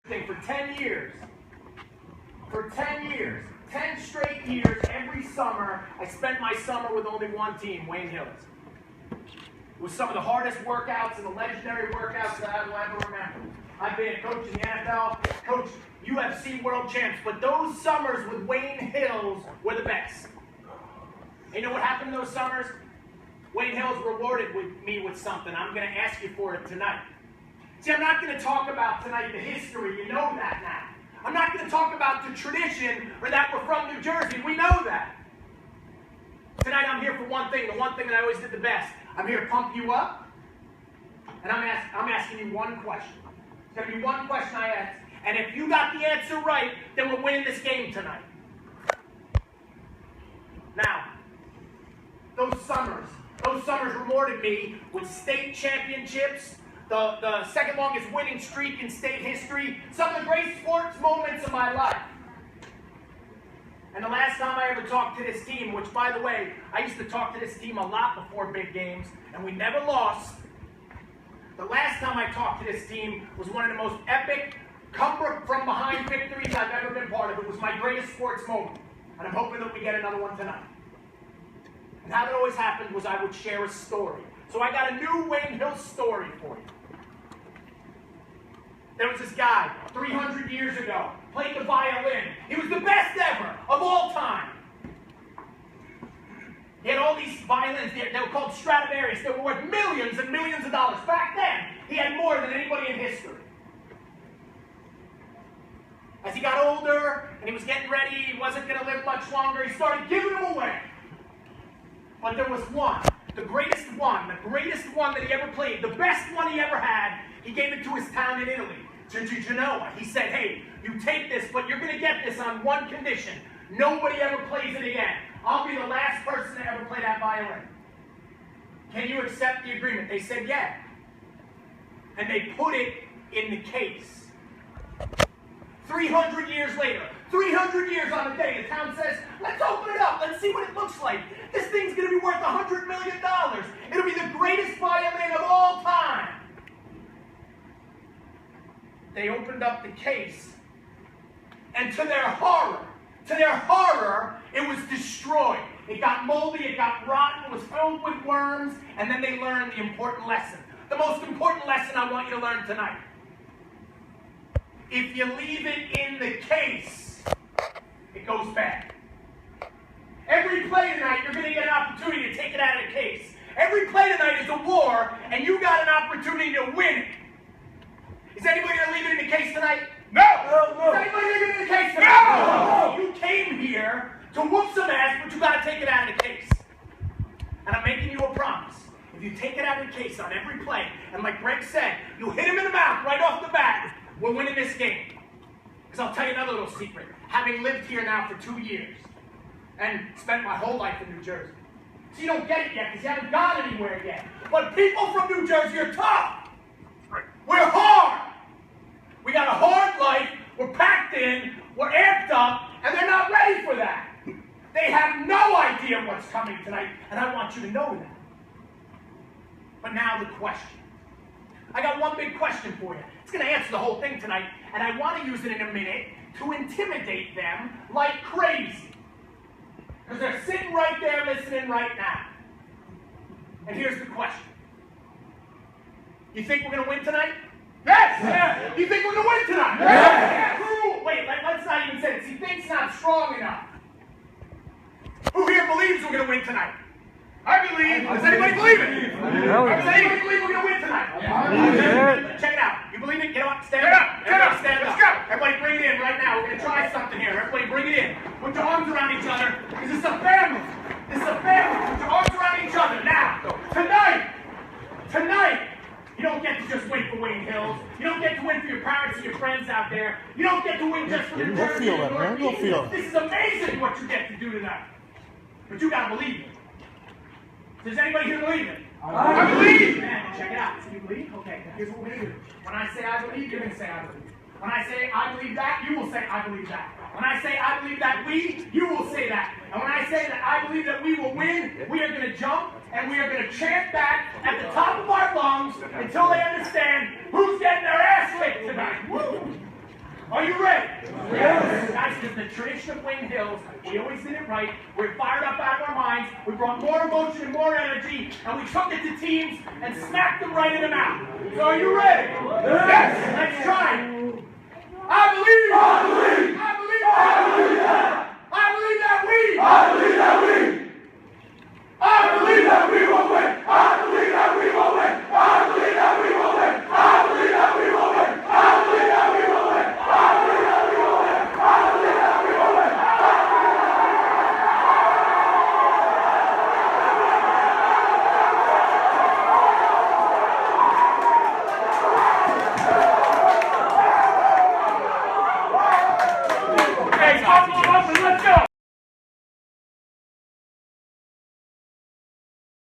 for 10 years. For 10 years. 10 straight years, every summer, I spent my summer with only one team, Wayne Hills. It was some of the hardest workouts and the legendary workouts that I will ever remember. I've been a coach in the NFL, coached UFC world champs, but those summers with Wayne Hills were the best. And you know what happened those summers? Wayne Hills rewarded me with something. I'm going to ask you for it tonight. See, I'm not going to talk about tonight the history. You know that now. I'm not going to talk about the tradition or that we're from New Jersey. We know that. Tonight I'm here for one thing, the one thing that I always did the best. I'm here to pump you up, and I'm asking you one question. It's going to be one question I ask, and if you got the answer right, then we're winning this game tonight. Now, those summers rewarded me with state championships, the second longest winning streak in state history, some of the great sports moments of my life. And the last time I ever talked to this team, which by the way, I used to talk to this team a lot before big games, and we never lost. The last time I talked to this team was one of the most epic, come-from-behind victories I've ever been part of. It was my greatest sports moment, and I'm hoping that we get another one tonight. And how that always happened was I would share a story. So I got a new Wayne Hills story for you. There was this guy, 300 years ago, played the violin. He was the best ever, of all time. He had all these violins, they were called Stradivarius. They were worth millions and millions of dollars. Back then, he had more than anybody in history. As he got older, and he was getting ready, he wasn't going to live much longer, he started giving them away. But there was one, the greatest one that he ever played, the best one he ever had. He gave it to his town in Italy, to Genoa. He said, hey, you take this, but you're going to get this on one condition. Nobody ever plays it again. I'll be the last person to ever play that violin. Can you accept the agreement? They said, yeah. And they put it in the case. 300 years later, 300 years on the day, the town says, let's open it up. Let's see what it looks like. This thing's going to be worth $100 million. It'll be the greatest violin of all time. They opened up the case, and to their horror, it was destroyed. It got moldy, it got rotten, it was filled with worms, and then they learned the important lesson. The most important lesson I want you to learn tonight. If you leave it in the case, it goes bad. Every play tonight, you're going to get an opportunity to take it out of the case. Every play tonight is a war, and you got an opportunity to win it. Is anybody going to leave it in the case tonight? No! Is anybody going to leave it in the case tonight? No! You came here to whoop some ass, but you got to take it out of the case. And I'm making you a promise. If you take it out of the case on every play, and like Greg said, you hit him in the mouth right off the bat, we're winning this game. Because I'll tell you another little secret. Having lived here now for 2 years, and spent my whole life in New Jersey. So you don't get it yet, because you haven't gone anywhere yet. But people from New Jersey are tough. We're hard. We got a hard life, we're packed in, we're amped up, and they're not ready for that. They have no idea what's coming tonight, and I want you to know that. But now the question. I got one big question for you. It's going to answer the whole thing tonight, and I want to use it in a minute to intimidate them like crazy. Because they're sitting right there listening right now. And here's the question. You think we're going to win tonight? Yes! Yeah. You think we're going to win tonight? Yes! Who? Wait, let's not even say this. He thinks not strong enough. Who here believes we're going to win tonight? I believe. Does anybody believe it? Does anybody believe we're going to win tonight? Check it out. You believe it? Get up. Stand up. Everybody stand up. Let's go. Everybody bring it in right now. We're going to try something here. Everybody bring it in. Put your arms around each other. This is a family. This is a family. Put your arms around each other. Now, tonight, you don't get to just win for Wayne Hills. You don't get to win for your parents and your friends out there. You don't get to win just for New Jersey. You'll feel it. This is amazing what you get to do tonight. But you got to believe it. Does anybody here believe it? I believe! Man, check it out. So you believe? Okay, here's what we're going to do. When I say I believe, you're going to say I believe. When I say I believe that, you will say I believe that. When I say I believe that you will say that. And when I say that I believe that we will win, we are going to jump and we are going to chant back at the top of our lungs until they understand who's getting their ass licked tonight. Woo! Are you ready? Yes. Guys, because the tradition of Wayne Hills, we always did it right. We're fired up out of our minds. We brought more emotion and more energy, and we took it to teams and smacked them right in the mouth. So are you ready? Yes. Let's try it. I believe. I believe. I believe. I believe that. I believe that we. I believe that we. I believe that we will win.